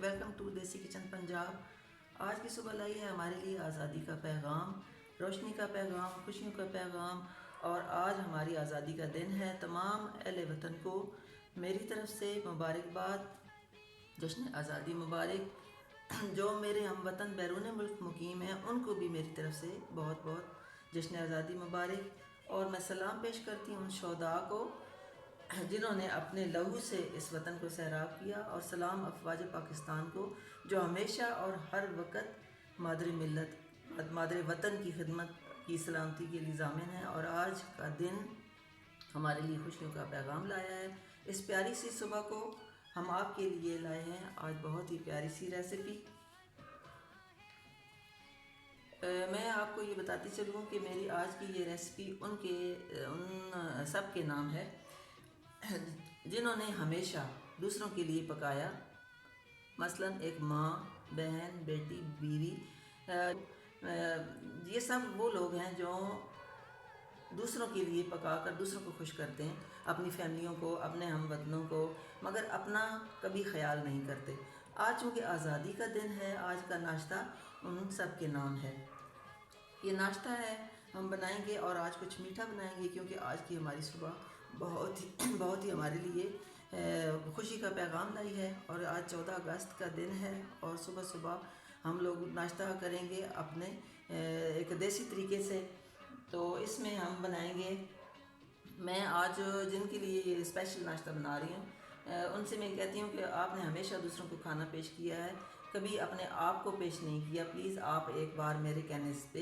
Welcome to देसी kitchen Punjab. आज की सुबह लाई है हमारे लिए आज़ादी का पैगाम, रोशनी का पैगाम, खुशियों का पैगाम। और आज हमारी आज़ादी का दिन है। तमाम अहले वतन को मेरी तरफ से मुबारकबाद, जश्न आज़ादी मुबारक। जो मेरे हम वतन बैरून मुल्क मुकीम हैं उनको भी मेरी तरफ से बहुत बहुत जश्न आज़ादी मुबारक। और मैं सलाम पेश करती हूँ उन शोहदा को जिन्होंने अपने लहू से इस वतन को सैराब किया, और सलाम अफवाज पाकिस्तान को जो हमेशा और हर वक्त मादरी मिल्लत, मादरी वतन की खिदमत की सलामती के लिए ज़ामिन है। और आज का दिन हमारे लिए खुशियों का पैगाम लाया है। इस प्यारी सी सुबह को हम आपके लिए लाए हैं आज बहुत ही प्यारी सी रेसिपी। मैं आपको ये बताती चलूँ कि मेरी आज की ये रेसिपी उन सब के नाम है जिन्होंने हमेशा दूसरों के लिए पकाया। मसलन एक माँ, बहन, बेटी, बीवी, ये सब वो लोग हैं जो दूसरों के लिए पकाकर दूसरों को खुश करते हैं, अपनी फैमिलियों को, अपने हमवतनों को, मगर अपना कभी ख्याल नहीं करते। आज चूँकि आज़ादी का दिन है, आज का नाश्ता उन सब के नाम है। ये नाश्ता है हम बनाएंगे और आज कुछ मीठा बनाएंगे क्योंकि आज की हमारी सुबह बहुत ही हमारे लिए खुशी का पैगाम लाई है। और आज 14 अगस्त का दिन है और सुबह सुबह हम लोग नाश्ता करेंगे अपने एक देसी तरीके से। तो इसमें हम बनाएंगे, मैं आज जिनके लिए ये स्पेशल नाश्ता बना रही हूँ उनसे मैं कहती हूँ कि आपने हमेशा दूसरों को खाना पेश किया है, कभी अपने आप को पेश नहीं किया। प्लीज़ आप एक बार मेरे कहने पे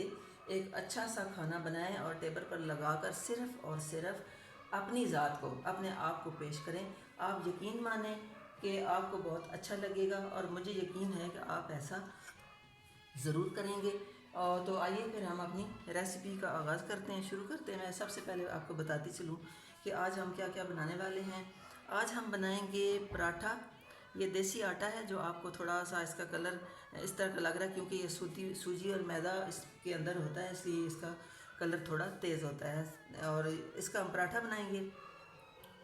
एक अच्छा सा खाना बनाएं और टेबल पर लगाकर सिर्फ़ और सिर्फ अपनी ज़ात को, अपने आप को पेश करें। आप यकीन मानें कि आपको बहुत अच्छा लगेगा और मुझे यकीन है कि आप ऐसा ज़रूर करेंगे। और तो आइए फिर हम अपनी रेसिपी का आगाज़ करते हैं, शुरू करते हैं। मैं सबसे पहले आपको बताती चलूँ कि आज हम क्या क्या बनाने वाले हैं। आज हम बनाएंगे पराठा। ये देसी आटा है जो आपको थोड़ा सा इसका कलर इस तरह का लग रहा है क्योंकि ये सूजी और मैदा इसके अंदर होता है, इसलिए इसका कलर थोड़ा तेज़ होता है। और इसका हम पराठा बनाएंगे।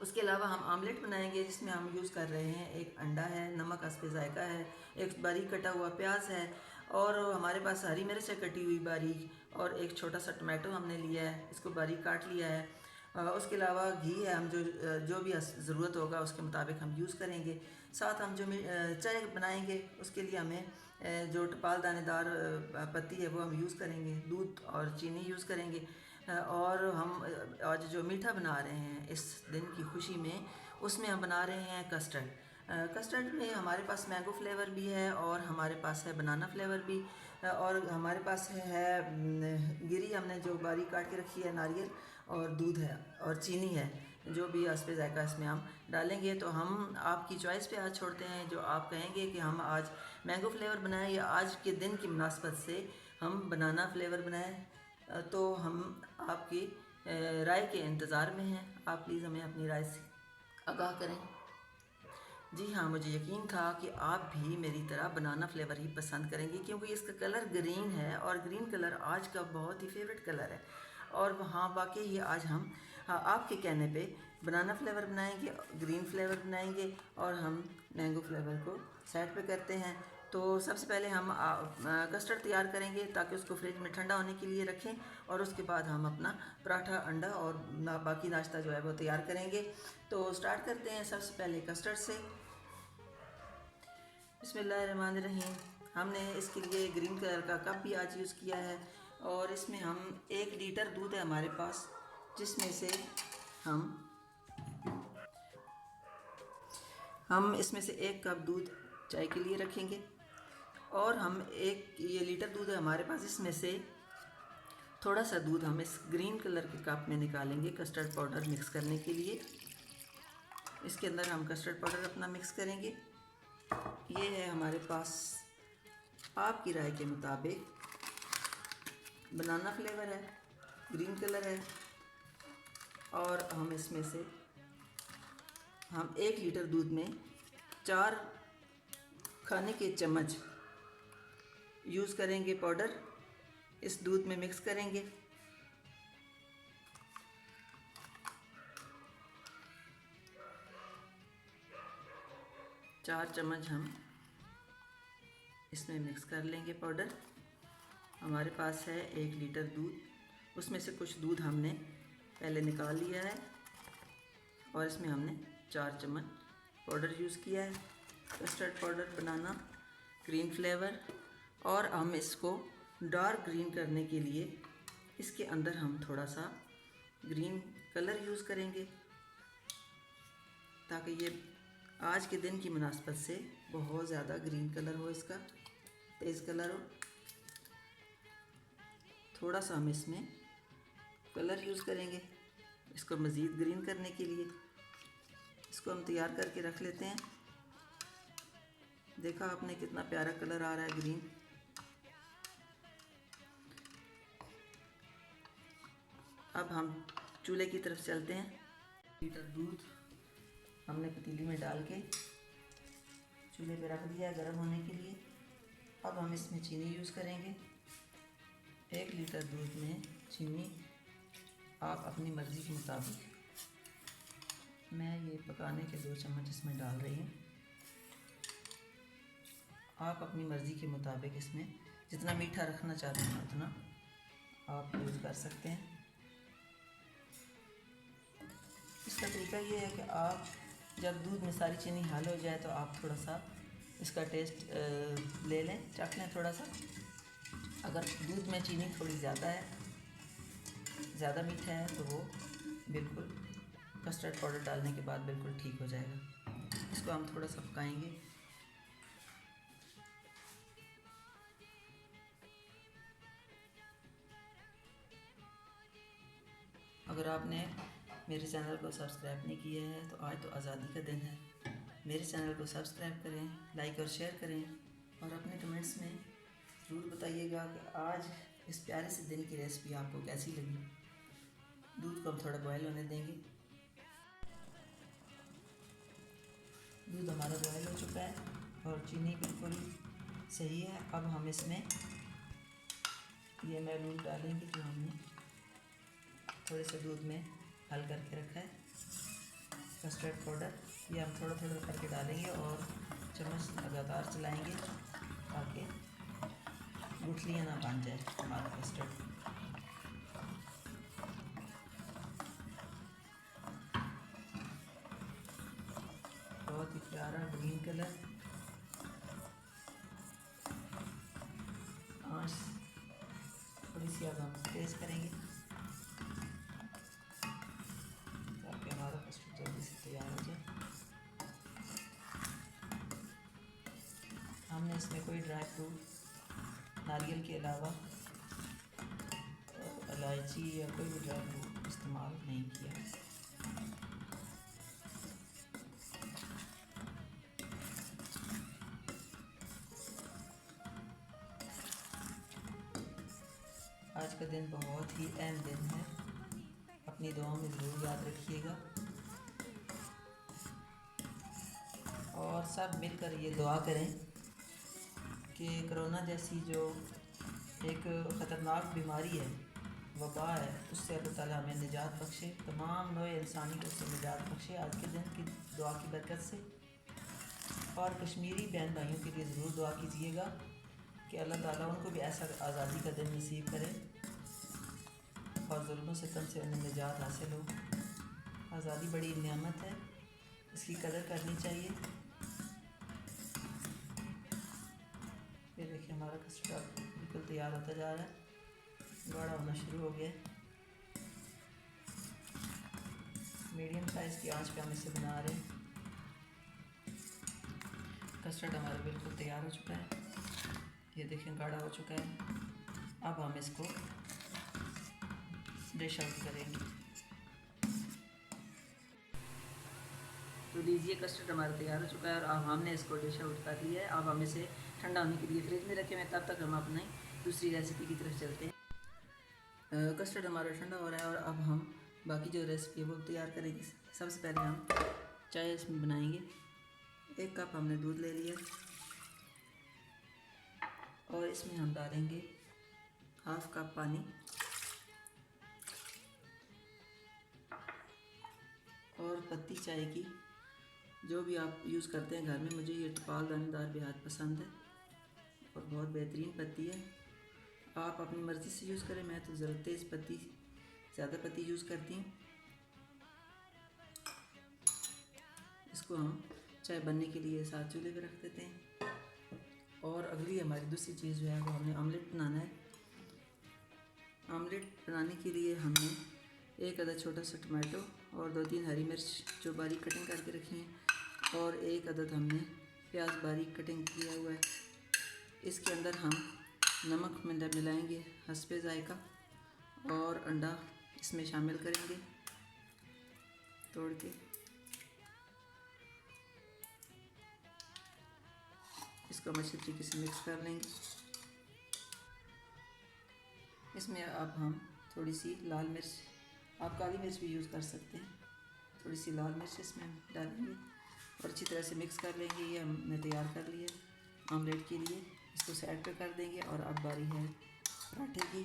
उसके अलावा हम आमलेट बनाएंगे जिसमें हम यूज़ कर रहे हैं एक अंडा है, नमक हस्बे ज़ायक़ा है, एक बारीक कटा हुआ प्याज है, और हमारे पास हरी मिर्च है कटी हुई बारीक, और एक छोटा सा टमाटो हमने लिया है, इसको बारीक काट लिया है। उसके अलावा घी है, हम जो भी ज़रूरत होगा उसके मुताबिक हम यूज़ करेंगे। साथ हम जो चाय बनाएंगे उसके लिए हमें जो टपाल दानेदार पत्ती है वो हम यूज़ करेंगे, दूध और चीनी यूज़ करेंगे। और हम आज जो मीठा बना रहे हैं इस दिन की खुशी में, उसमें हम बना रहे हैं कस्टर्ड। कस्टर्ड में हमारे पास मैंगो फ्लेवर भी है और हमारे पास है बनाना फ्लेवर भी, और हमारे पास है गिरी हमने जो बारीक काट के रखी है, नारियल, और दूध है और चीनी है, जो भी हस्बे ज़ायक़ा इसमें हम डालेंगे। तो हम आपकी चॉइस पे आज छोड़ते हैं, जो आप कहेंगे कि हम आज मैंगो फ्लेवर बनाएं या आज के दिन की मुनासबत से हम बनाना फ्लेवर बनाएं, तो हम आपकी राय के इंतज़ार में हैं। आप प्लीज़ हमें अपनी राय से आगाह करें। जी हाँ, मुझे यकीन था कि आप भी मेरी तरह बनाना फ्लेवर ही पसंद करेंगे क्योंकि इसका कलर ग्रीन है और ग्रीन कलर आज का बहुत ही फेवरेट कलर है। और हाँ, वाकई ही आज हम आपके कहने पे बनाना फ्लेवर बनाएंगे, ग्रीन फ्लेवर बनाएंगे, और हम मैंगो फ्लेवर को साइड पे करते हैं। तो सबसे पहले हम कस्टर्ड तैयार करेंगे ताकि उसको फ्रिज में ठंडा होने के लिए रखें, और उसके बाद हम अपना पराठा, अंडा और बाकी नाश्ता जो है वो तैयार करेंगे। तो स्टार्ट करते हैं सबसे पहले कस्टर्ड से। बिस्मिल्लाहिर्रहमानिर्रहीम। हमने इसके लिए ग्रीन कलर का कप भी आज यूज़ किया है, और इसमें हम 1 लीटर दूध है हमारे पास, जिसमें से हम इसमें से 1 कप दूध चाय के लिए रखेंगे। और हम ये लीटर दूध है हमारे पास, इसमें से थोड़ा सा दूध हम इस ग्रीन कलर के कप में निकालेंगे कस्टर्ड पाउडर मिक्स करने के लिए। इसके अंदर हम कस्टर्ड पाउडर अपना मिक्स करेंगे। ये है हमारे पास आपकी राय के मुताबिक बनाना फ्लेवर है, ग्रीन कलर है, और हम इसमें से 1 लीटर दूध में 4 खाने के चम्मच यूज़ करेंगे पाउडर, इस दूध में मिक्स करेंगे। चार चम्मच हम इसमें मिक्स कर लेंगे पाउडर। हमारे पास है 1 लीटर दूध, उसमें से कुछ दूध हमने पहले निकाल लिया है और इसमें हमने 4 चम्मच पाउडर यूज़ किया है, custard powder, banana green flavour. और हम इसको डार्क ग्रीन करने के लिए इसके अंदर हम थोड़ा सा ग्रीन कलर यूज़ करेंगे ताकि ये आज के दिन की मुनासबत से बहुत ज़्यादा ग्रीन कलर हो, इसका तेज़ कलर हो। थोड़ा सा हम इसमें कलर यूज़ करेंगे इसको मज़ीद ग्रीन करने के लिए। इसको हम तैयार करके रख लेते हैं। देखा आपने कितना प्यारा कलर आ रहा है ग्रीन। अब हम चूल्हे की तरफ चलते हैं। लीटर दूध हमने पतीली में डाल के चूल्हे पे रख दिया है गर्म होने के लिए। अब हम इसमें चीनी यूज़ करेंगे। 1 लीटर दूध में चीनी आप अपनी मर्ज़ी के मुताबिक, मैं ये पकाने के 2 चम्मच इसमें डाल रही हूँ। आप अपनी मर्ज़ी के मुताबिक इसमें जितना मीठा रखना चाहते हैं उतना आप यूज़ कर सकते हैं। इसका तरीका ये है कि आप जब दूध में सारी चीनी हाल हो जाए तो आप थोड़ा सा इसका टेस्ट ले लें, चख लें थोड़ा सा। अगर दूध में चीनी थोड़ी ज़्यादा है, ज़्यादा मीठा है, तो वो बिल्कुल कस्टर्ड पाउडर डालने के बाद बिल्कुल ठीक हो जाएगा। इसको हम थोड़ा सा पकाएंगे। अगर आपने मेरे चैनल को सब्सक्राइब नहीं किया है तो आज तो आज़ादी का दिन है, मेरे चैनल को सब्सक्राइब करें, लाइक और शेयर करें और अपने कमेंट्स में ज़रूर बताइएगा कि आज इस प्यारे से दिन की रेसिपी आपको कैसी लगी। दूध को हम थोड़ा बॉयल होने देंगे। दूध हमारा बॉयल हो चुका है और चीनी बिल्कुल सही है। अब हम इसमें ये मैलून डालेंगे जो हमने थोड़े से दूध में हल करके रखा है, कस्टर्ड पाउडर। ये हम थोड़ा थोड़ा करके डालेंगे और चम्मच लगातार चलाएंगे ताकि गुठलियाँ ना बन जाए हमारा कस्टर्ड। बहुत ही प्यारा ग्रीन कलर। आँच थोड़ी सी अब हम तेज़ करेंगे ताकि हमारा कस्टर्ड जल्दी से तैयार हो जाए। हमने इसमें कोई ड्राई फ्रूट, नारियल के अलावा इलायची या कोई भी ड्राई फ्रूट इस्तेमाल नहीं किया। आज का दिन बहुत ही अहम दिन है, अपनी दुआओं में ज़रूर याद रखिएगा और सब मिलकर ये दुआ करें कि कोरोना जैसी जो एक ख़तरनाक बीमारी है, वबा है, उससे अल्लाह ताला हमें निजात बख्शे, तमाम नए इंसानी को उससे निजात बख्शे आज के दिन की दुआ की बरकत से। और कश्मीरी बहन भाइयों के लिए ज़रूर दुआ कीजिएगा कि अल्लाह ताला उनको भी ऐसा आज़ादी का दिन नसीब करे और जुल्म सितम से उन्हें निजात हासिल हो। आज़ादी बड़ी नेमत है, इसकी कदर करनी चाहिए। ये देखिए हमारा कस्टर्ड बिल्कुल तैयार होता जा रहा है, गाढ़ा होना शुरू हो गया। मीडियम साइज़ की आंच पे हम इसे बना रहे हैं। कस्टर्ड हमारा बिल्कुल तैयार हो चुका है, ये देखें गाढ़ा हो चुका है। अब हम इसको डिश आउट करेंगे। तो लीजिए कस्टर्ड हमारा तैयार हो चुका है और अब हमने इसको डिश आउट कर लिया है। अब हम इसे ठंडा होने के लिए फ्रिज में रखे हुए, तब तक हम अपनी दूसरी रेसिपी की तरफ चलते हैं। कस्टर्ड हमारा ठंडा हो रहा है और अब हम बाकी जो रेसिपी है वो तैयार करेंगे। सबसे पहले हम चाय इसमें बनाएंगे। 1 कप हमने दूध ले लिया और इसमें हम डालेंगे 1/2 कप पानी और पत्ती चाय की जो भी आप यूज़ करते हैं घर में। मुझे ये टपाल दानेदार बेहद पसंद है और बहुत बेहतरीन पत्ती है। आप अपनी मर्ज़ी से यूज़ करें, मैं तो ज़रा तेज़ पत्ती, ज़्यादा पत्ती यूज़ करती हूँ। इसको हम चाय बनने के लिए साथ चूल्हे पे रख देते हैं। और अगली हमारी दूसरी चीज़ जो है वो हमने ऑमलेट बनाना है। ऑमलेट बनाने के लिए हमने एक अदद छोटा सा टमाटो और 2-3 हरी मिर्च जो बारीक कटिंग करके रखी हैं, और एक अदद हमने प्याज बारीक कटिंग किया हुआ है। इसके अंदर हम नमक मिलाएंगे हस्बे ज़ायका, और अंडा इसमें शामिल करेंगे तोड़ के। इसको हम अच्छी तरीके से मिक्स कर लेंगे। इसमें अब हम थोड़ी सी लाल मिर्च, आप काली मिर्च भी यूज़ कर सकते हैं, थोड़ी सी लाल मिर्च इसमें डालेंगे और अच्छी तरह से मिक्स कर लेंगे। ये हमने तैयार कर लिया ऑमलेट के लिए। इसको साइड पे कर देंगे और अब बारी है पराठे की।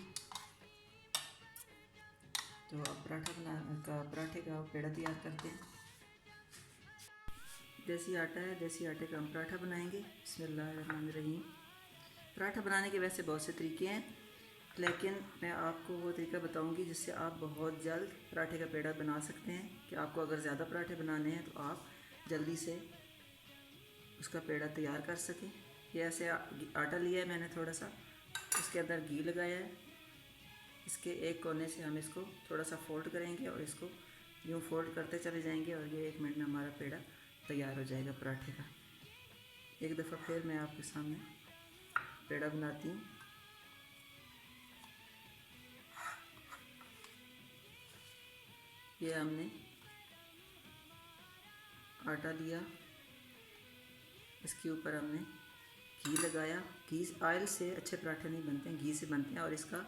तो अब पराठे का पेड़ा तैयार करते हैं। देसी आटा है, देसी आटे का हम पराठा बनाएंगे। बिस्मिल्लाहिर्रहमानिर्रहीम। पराठा बनाने के वैसे बहुत से तरीके हैं, लेकिन मैं आपको वो तरीका बताऊंगी जिससे आप बहुत जल्द पराठे का पेड़ा बना सकते हैं। कि आपको अगर ज़्यादा पराठे बनाने हैं तो आप जल्दी से उसका पेड़ा तैयार कर सकें। ये ऐसे आटा लिया है मैंने थोड़ा सा, इसके अंदर घी लगाया है। इसके एक कोने से हम इसको थोड़ा सा फोल्ड करेंगे और इसको यूँ फोल्ड करते चले जाएंगे और ये 1 मिनट में हमारा पेड़ा तैयार हो जाएगा पराठे का। एक दफ़ा फिर मैं आपके सामने पेड़ा बनाती हूँ। ये हमने आटा लिया, इसके ऊपर हमने घी लगाया। घी, ऑयल से अच्छे पराठे नहीं बनते हैं, घी से बनते हैं। और इसका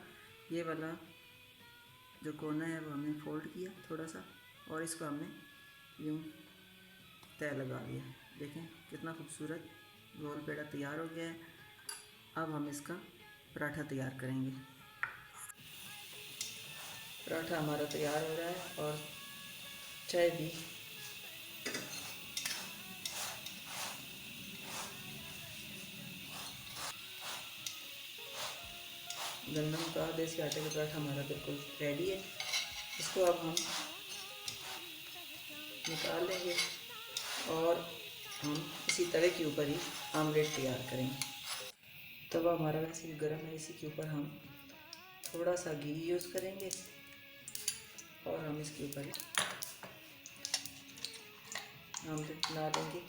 ये वाला जो कोना है वो हमने फोल्ड किया थोड़ा सा, और इसको हमने यूँ तय लगा लिया। देखें कितना खूबसूरत गोल पेड़ा तैयार हो गया है। अब हम इसका पराठा तैयार करेंगे। पराठा हमारा तैयार हो रहा है और चाय भी गंदम का देसी आटे का पराठा हमारा बिल्कुल रेडी है। इसको अब हम निकाल लेंगे और हम इसी तवे के ऊपर ही आमलेट तैयार करेंगे। तवा हमारा वैसे ही गर्म है, इसी के ऊपर हम थोड़ा सा घी यूज़ करेंगे और हम इसके ऊपर आमलेट बना देंगे।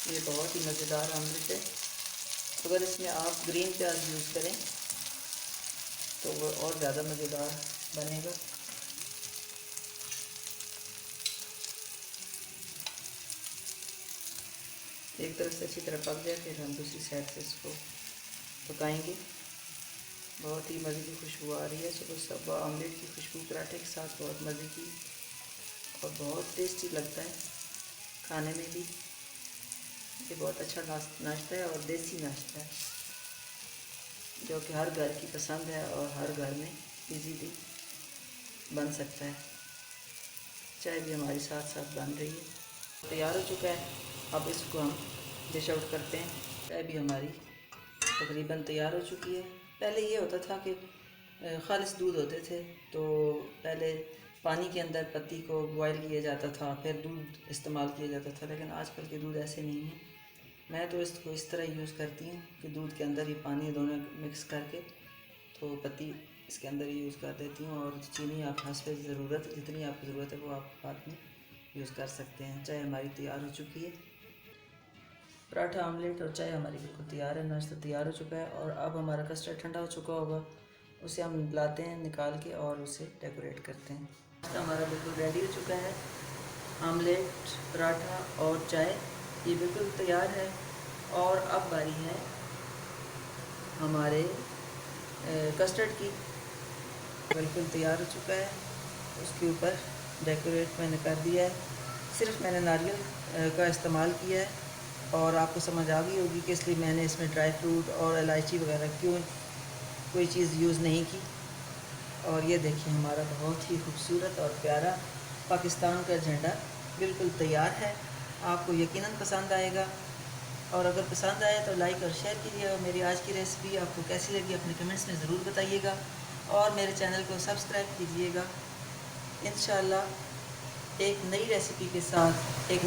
ये बहुत ही मज़ेदार आमलेट है। अगर इसमें आप ग्रीन प्याज यूज़ करें तो वो और ज़्यादा मज़ेदार बनेगा। एक तरफ से अच्छी तरह पक जाए फिर हम दूसरी साइड से इसको पकाएंगे। बहुत ही मज़े की खुशबू आ रही है। सुबह सुबह आमलेट की खुशबू पराठे के साथ बहुत मज़े की और बहुत टेस्टी लगता है खाने में भी। ये बहुत अच्छा नाश्ता है और देसी नाश्ता है जो कि हर घर की पसंद है और हर घर में इजीली बन सकता है। चाय भी हमारी साथ साथ बन रही है, तैयार हो चुका है। अब इसको हम डिश आउट करते हैं। चाय भी हमारी तकरीबन तैयार हो चुकी है। पहले ये होता था कि खालिस दूध होते थे, तो पहले पानी के अंदर पत्ती को बॉयल किया जाता था, फिर दूध इस्तेमाल किया जाता था। लेकिन आजकल के दूध ऐसे नहीं है। मैं तो इसको इस तरह यूज़ करती हूँ कि दूध के अंदर ही पानी दोनों मिक्स करके तो पत्ती इसके अंदर ही यूज़ कर देती हूँ। और चीनी आप हस्बे ज़रूरत, जितनी आपकी ज़रूरत है वो आप बाद में यूज़ कर सकते हैं। चाय हमारी तैयार हो चुकी है। पराठा, आमलेट और चाय हमारी बिल्कुल तैयार है। नाश्ता तैयार हो चुका है और अब हमारा कस्टर्ड ठंडा हो चुका होगा, उसे हम लाते हैं निकाल के और उसे डेकोरेट करते हैं। नाश्ता हमारा बिल्कुल रेडी हो चुका है। आमलेट, पराठा और चाय ये बिल्कुल तैयार है। और अब बारी है हमारे कस्टर्ड की। बिल्कुल तैयार हो चुका है, उसके ऊपर डेकोरेट मैंने कर दिया है। सिर्फ मैंने नारियल का इस्तेमाल किया है और आपको समझ आ गई होगी कि इसलिए मैंने इसमें ड्राई फ्रूट और इलायची वगैरह क्यों कोई चीज़ यूज़ नहीं की। और ये देखिए हमारा बहुत ही खूबसूरत और प्यारा पाकिस्तान का झंडा बिल्कुल तैयार है। आपको यकीनन पसंद आएगा, और अगर पसंद आए तो लाइक और शेयर कीजिए। और मेरी आज की रेसिपी आपको कैसी लगी अपने कमेंट्स में ज़रूर बताइएगा, और मेरे चैनल को सब्सक्राइब कीजिएगा। इंशाल्लाह एक नई रेसिपी के साथ एक